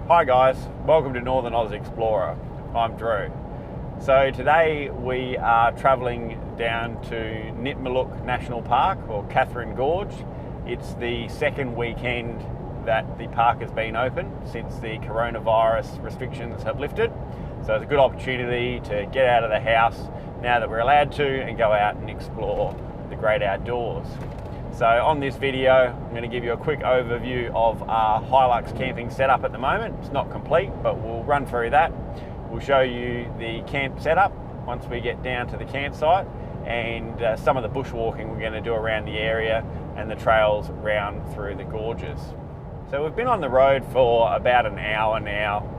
Hi guys, welcome to Northern Oz Explorer. I'm Drew. So today we are travelling down to Nitmiluk National Park, or Katherine Gorge. It's the second weekend that the park has been open since the coronavirus restrictions have lifted. So it's a good opportunity to get out of the house now that we're allowed to and go out and explore the great outdoors. So on this video, I'm going to give you a quick overview of our Hilux camping setup at the moment. It's not complete, but we'll run through that. We'll show you the camp setup once we get down to the campsite, and some of the bushwalking we're going to do around the area and the trails round through the gorges. So we've been on the road for about an hour now,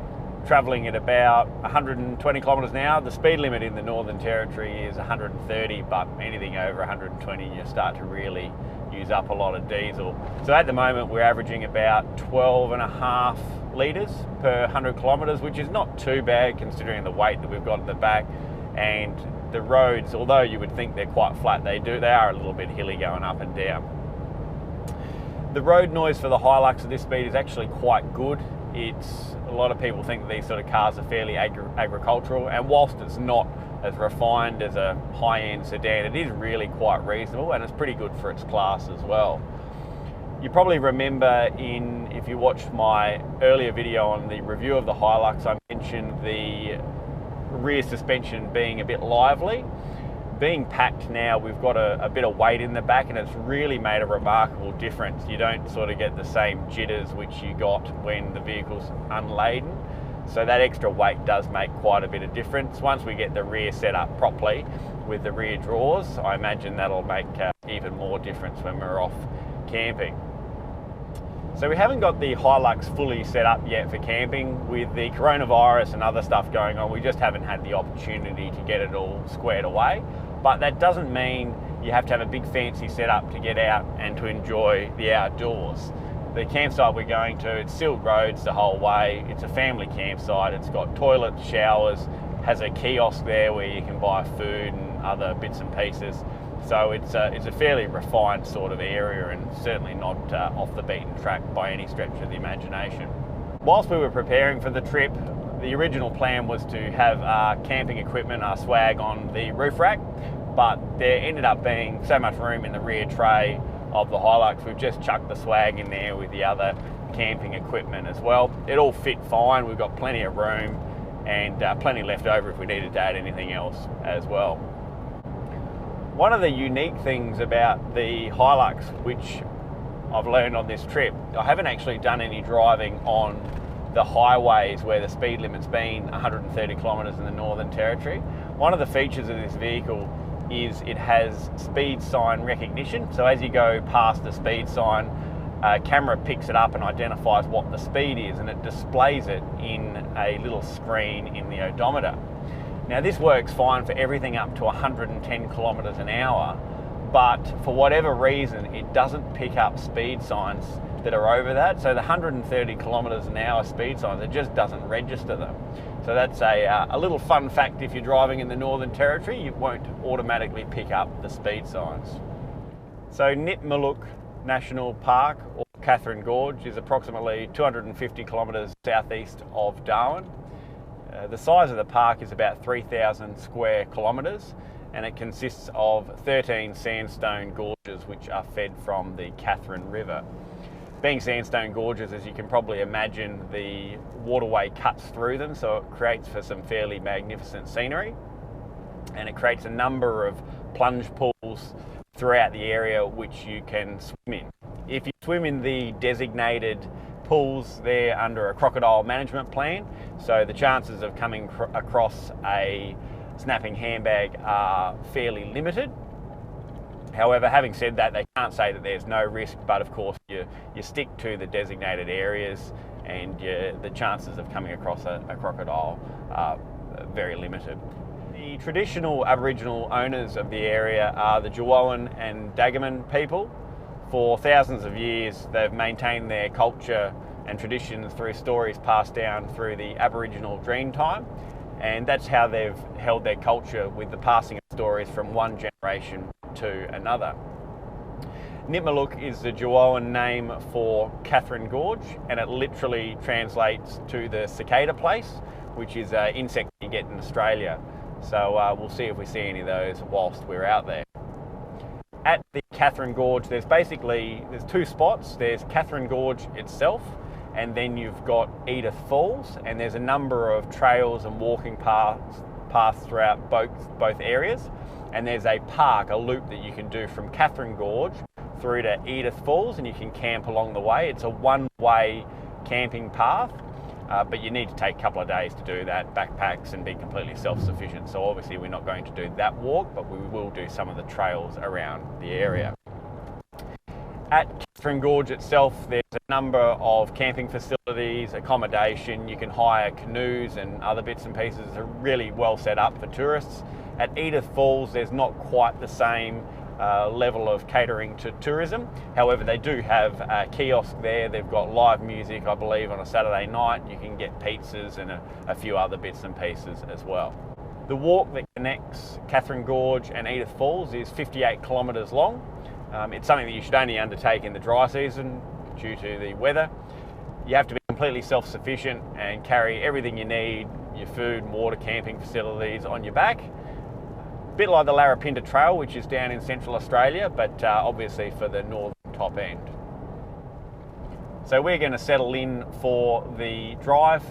travelling at about 120 kilometres an hour. The speed limit in the Northern Territory is 130, but anything over 120 you start to really use up a lot of diesel. So at the moment we're averaging about 12.5 litres per 100 kilometres, which is not too bad considering the weight that we've got in the back. And the roads, although you would think they're quite flat, they are a little bit hilly going up and down. The road noise for the Hilux at this speed is actually quite good. A lot of people think that these sort of cars are fairly agricultural, and whilst it's not as refined as a high-end sedan, it is really quite reasonable, and it's pretty good for its class as well. You probably remember if you watched my earlier video on the review of the Hilux, I mentioned the rear suspension being a bit lively. Being packed now, we've got a bit of weight in the back, and it's really made a remarkable difference. You don't sort of get the same jitters which you got when the vehicle's unladen. So that extra weight does make quite a bit of difference. Once we get the rear set up properly with the rear drawers, I imagine that'll make even more difference when we're off camping. So we haven't got the Hilux fully set up yet for camping. With the coronavirus and other stuff going on, we just haven't had the opportunity to get it all squared away. But that doesn't mean you have to have a big fancy setup to get out and to enjoy the outdoors. The campsite we're going to, it's sealed roads the whole way. It's a family campsite. It's got toilets, showers, has a kiosk there where you can buy food and other bits and pieces. So it's a fairly refined sort of area, and certainly not off the beaten track by any stretch of the imagination. Whilst we were preparing for the trip, the original plan was to have our camping equipment, our swag, on the roof rack, but there ended up being so much room in the rear tray of the Hilux, we've just chucked the swag in there with the other camping equipment as well. It all fit fine. We've got plenty of room and plenty left over if we needed to add anything else as well. One of the unique things about the Hilux, which I've learned on this trip, I haven't actually done any driving on the highways where the speed limit's been 130 kilometres in the Northern Territory. One of the features of this vehicle is it has speed sign recognition. So as you go past the speed sign, a camera picks it up and identifies what the speed is, and it displays it in a little screen in the odometer. Now this works fine for everything up to 110 kilometres an hour, but for whatever reason it doesn't pick up speed signs that are over that. So the 130 kilometres an hour speed signs, it just doesn't register them. So that's a little fun fact. If you're driving in the Northern Territory, you won't automatically pick up the speed signs. So Nitmiluk National Park, or Katherine Gorge, is approximately 250 kilometres southeast of Darwin. The size of the park is about 3,000 square kilometres, and it consists of 13 sandstone gorges which are fed from the Katherine River. Being sandstone gorges, as you can probably imagine, the waterway cuts through them, so it creates for some fairly magnificent scenery, and it creates a number of plunge pools throughout the area which you can swim in. If you swim in the designated pools, they're under a crocodile management plan, so the chances of coming across a snapping handbag are fairly limited. However, having said that, they can't say that there's no risk, but of course you stick to the designated areas, and the chances of coming across a crocodile are very limited. The traditional Aboriginal owners of the area are the Jawoyn and Dogomen people. For thousands of years they've maintained their culture and traditions through stories passed down through the Aboriginal dream time, and that's how they've held their culture, with the passing of stories from one generation to another. Nitmiluk is the Jawoyn name for Katherine Gorge, and it literally translates to the cicada place, which is an insect you get in Australia. So we'll see if we see any of those whilst we're out there. At the Katherine Gorge, there's two spots. There's Katherine Gorge itself, and then you've got Edith Falls, and there's a number of trails and walking paths throughout both areas. And there's a park, a loop that you can do from Katherine Gorge through to Edith Falls, and you can camp along the way. It's a one-way camping path, but you need to take a couple of days to do that, backpacks, and be completely self-sufficient. So obviously we're not going to do that walk, but we will do some of the trails around the area. At Katherine Gorge itself, there's a number of camping facilities, accommodation. You can hire canoes and other bits and pieces. It's really well set up for tourists. At Edith Falls, there's not quite the same level of catering to tourism. However, they do have a kiosk there. They've got live music, I believe, on a Saturday night. You can get pizzas and a few other bits and pieces as well. The walk that connects Katherine Gorge and Edith Falls is 58 kilometres long. It's something that you should only undertake in the dry season due to the weather. You have to be completely self-sufficient and carry everything you need, your food and water, camping facilities on your back. Bit like the Larapinta Trail, which is down in Central Australia, but obviously for the northern top end. So we're going to settle in for the drive.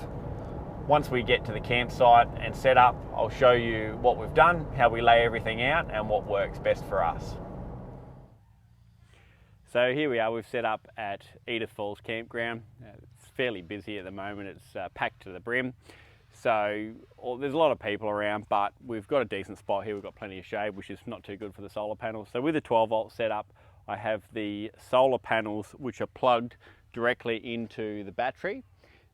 Once we get to the campsite and set up, I'll show you what we've done, how we lay everything out, and what works best for us. So here we are, we've set up at Edith Falls Campground. It's fairly busy at the moment, it's packed to the brim. So there's a lot of people around, but we've got a decent spot here. We've got plenty of shade, which is not too good for the solar panels. So with a 12 volt setup, I have the solar panels which are plugged directly into the battery.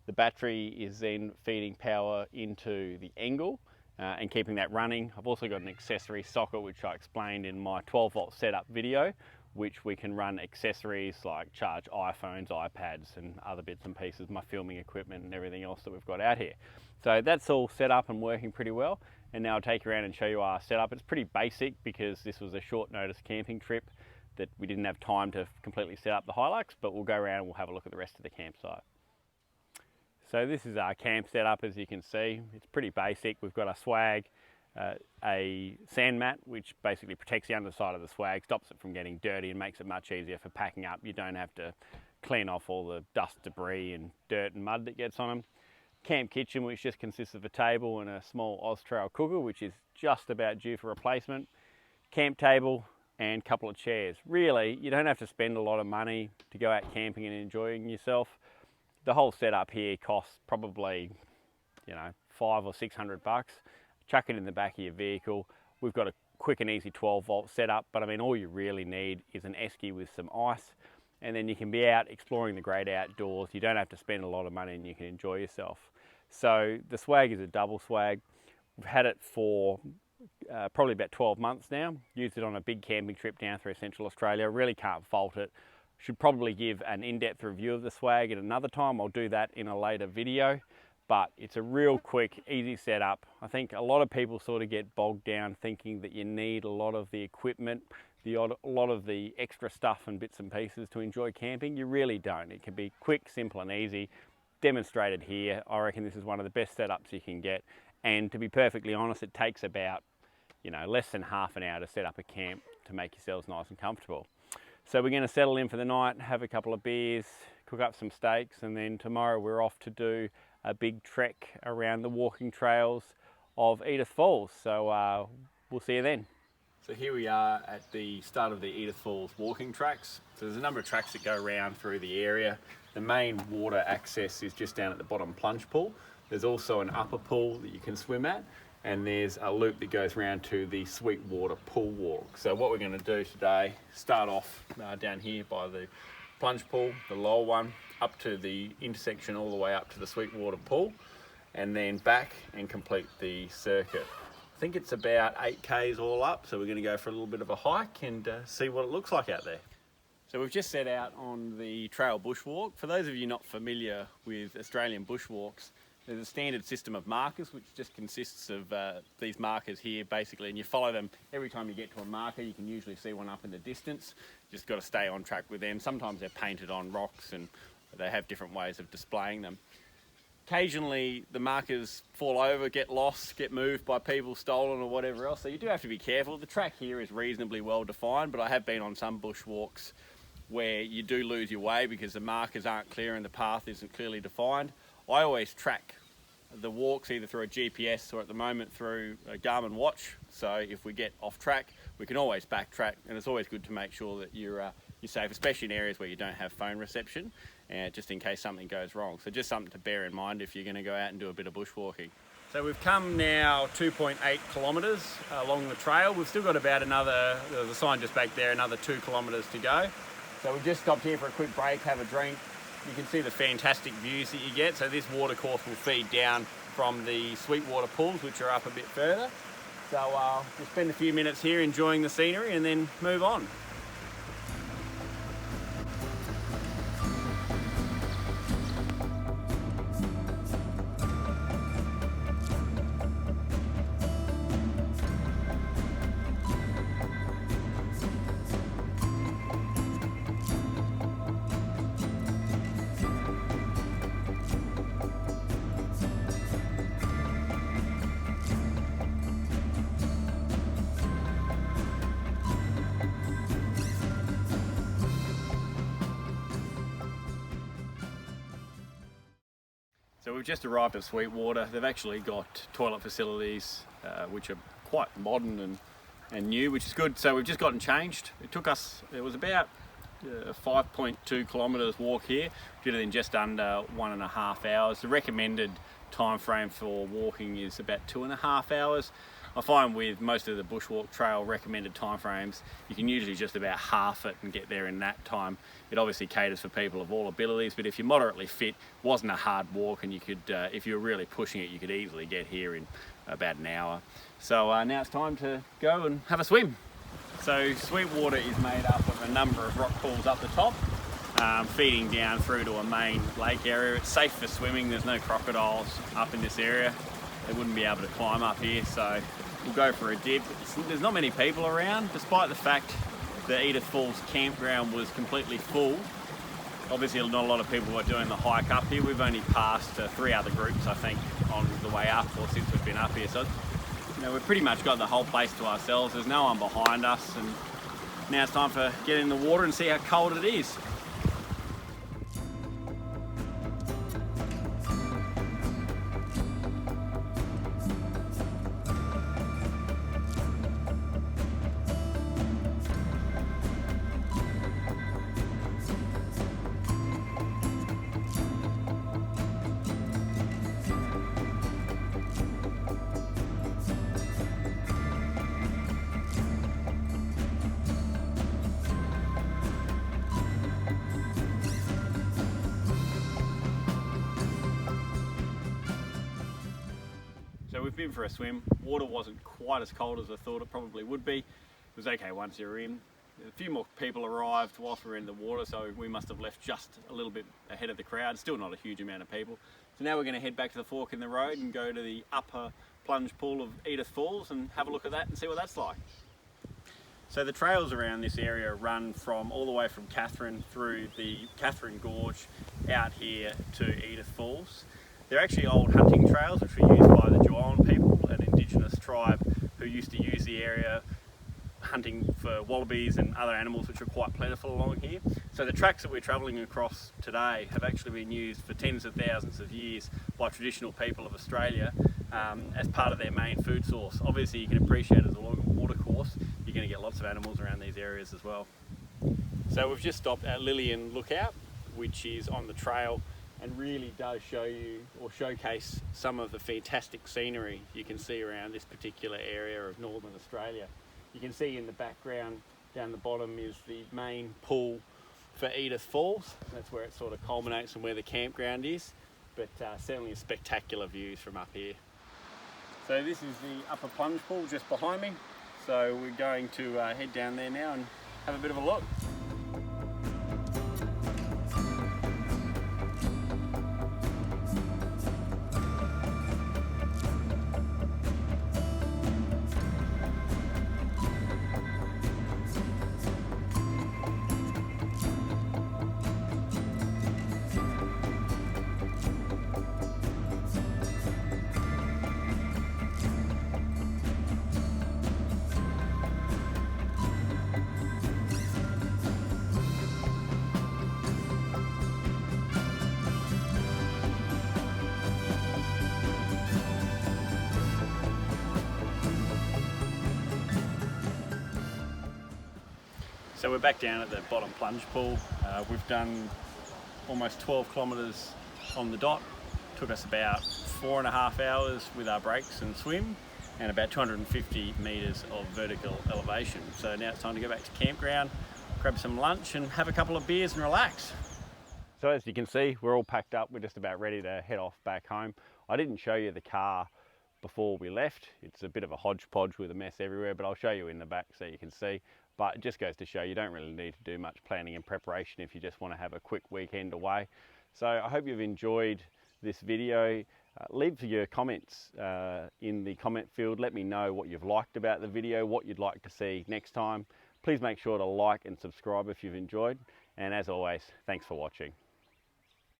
The battery is then feeding power into the Angle and keeping that running. I've also got an accessory socket, which I explained in my 12 volt setup video, which we can run accessories like charge iPhones, iPads, and other bits and pieces, my filming equipment and everything else that we've got out here. So that's all set up and working pretty well. And now I'll take you around and show you our setup. It's pretty basic because this was a short notice camping trip that we didn't have time to completely set up the Hilux, but we'll go around and we'll have a look at the rest of the campsite. So this is our camp setup, as you can see. It's pretty basic. We've got a swag, a sand mat, which basically protects the underside of the swag, stops it from getting dirty and makes it much easier for packing up. You don't have to clean off all the dust, debris and dirt and mud that gets on them. Camp kitchen, which just consists of a table and a small Austrail cooker, which is just about due for replacement. Camp table and a couple of chairs. Really, you don't have to spend a lot of money to go out camping and enjoying yourself. The whole setup here costs probably, $500 or $600. Chuck it in the back of your vehicle. We've got a quick and easy 12 volt setup, but I mean, all you really need is an esky with some ice, and then you can be out exploring the great outdoors. You don't have to spend a lot of money and you can enjoy yourself. So the swag is a double swag. We've had it for probably about 12 months now. Used it on a big camping trip down through Central Australia. Really can't fault it. Should probably give an in-depth review of the swag at another time. I'll do that in a later video. But it's a real quick, easy setup. I think a lot of people sort of get bogged down thinking that you need a lot of the equipment, a lot of the extra stuff and bits and pieces to enjoy camping. You really don't. It can be quick, simple and easy. Demonstrated here. I reckon this is one of the best setups you can get. And to be perfectly honest, it takes about, less than half an hour to set up a camp to make yourselves nice and comfortable. So we're going to settle in for the night, have a couple of beers, cook up some steaks, and then tomorrow we're off to do a big trek around the walking trails of Edith Falls. So we'll see you then. So here we are at the start of the Edith Falls walking tracks. So there's a number of tracks that go around through the area. The main water access is just down at the bottom plunge pool. There's also an upper pool that you can swim at, and there's a loop that goes around to the Sweetwater pool walk. So what we're going to do today, start off down here by the plunge pool, the lower one, up to the intersection all the way up to the Sweetwater pool, and then back and complete the circuit. I think it's about 8 k's all up, so we're going to go for a little bit of a hike and see what it looks like out there. So we've just set out on the trail bushwalk. For those of you not familiar with Australian bushwalks, There's a standard system of markers, which just consists of these markers here, basically, and you follow them. Every time you get to a marker, you can usually see one up in the distance. Just got to stay on track with them. Sometimes they're painted on rocks, and they have different ways of displaying them. Occasionally, the markers fall over, get lost, get moved by people, stolen or whatever else, so you do have to be careful. The track here is reasonably well defined, but I have been on some bushwalks where you do lose your way because the markers aren't clear and the path isn't clearly defined. I always track the walks either through a GPS or at the moment through a Garmin watch, so if we get off track we can always backtrack, and it's always good to make sure that you're safe, especially in areas where you don't have phone reception, just in case something goes wrong. So just something to bear in mind if you're going to go out and do a bit of bushwalking. So we've come now 2.8 kilometres along the trail. We've still got about another, there's a sign just back there, another 2 kilometres to go. So we've just stopped here for a quick break, have a drink. You can see the fantastic views that you get. So this watercourse will feed down from the Sweetwater pools, which are up a bit further. So we'll spend a few minutes here enjoying the scenery and then move on. So we've just arrived at Sweetwater. They've actually got toilet facilities which are quite modern and new, which is good. So we've just gotten changed. It was about 5.2 kilometres walk here. Did it in just under 1.5 hours. The recommended time frame for walking is about 2.5 hours. I find with most of the bushwalk trail recommended time frames, you can usually just about half it and get there in that time. It obviously caters for people of all abilities, but if you're moderately fit, it wasn't a hard walk, and you could, if you were really pushing it, you could easily get here in about an hour. So now it's time to go and have a swim. So Sweetwater is made up of a number of rock pools up the top, feeding down through to a main lake area. It's safe for swimming. There's no crocodiles up in this area. They wouldn't be able to climb up here, so we'll go for a dip. There's not many people around, despite the fact the Edith Falls campground was completely full. Obviously not a lot of people are doing the hike up here. We've only passed 3 other groups, I think, on the way up or since we've been up here. So we've pretty much got the whole place to ourselves. There's no one behind us, and now it's time for get in the water and see how cold it is. So we've been for a swim. Water wasn't quite as cold as I thought it probably would be. It was okay once you're in. A few more people arrived whilst we were in the water, so we must have left just a little bit ahead of the crowd. Still not a huge amount of people. So now we're going to head back to the fork in the road and go to the upper plunge pool of Edith Falls and have a look at that and see what that's like. So the trails around this area run from all the way from Katherine through the Katherine Gorge out here to Edith Falls. They're actually old hunting trails which were used by the Jawoyn people, an indigenous tribe who used to use the area hunting for wallabies and other animals which are quite plentiful along here. So the tracks that we're travelling across today have actually been used for tens of thousands of years by traditional people of Australia as part of their main food source. Obviously you can appreciate as a long watercourse, you're going to get lots of animals around these areas as well. So we've just stopped at Lillian Lookout, which is on the trail and really does show you or showcase some of the fantastic scenery you can see around this particular area of northern Australia. You can see in the background down the bottom is the main pool for Edith Falls. That's where it sort of culminates and where the campground is, but certainly spectacular views from up here. So this is the upper plunge pool just behind me. So we're going to head down there now and have a bit of a look. So we're back down at the bottom plunge pool. We've done almost 12 kilometres on the dot. Took us about 4.5 hours with our breaks and swim, and about 250 metres of vertical elevation. So now it's time to go back to campground, grab some lunch and have a couple of beers and relax. So as you can see, we're all packed up. We're just about ready to head off back home. I didn't show you the car before we left. It's a bit of a hodgepodge with a mess everywhere, but I'll show you in the back so you can see. But it just goes to show you don't really need to do much planning and preparation if you just want to have a quick weekend away. So I hope you've enjoyed this video. Leave your comments in the comment field. Let me know what you've liked about the video, what you'd like to see next time. Please make sure to like and subscribe if you've enjoyed. And as always, thanks for watching.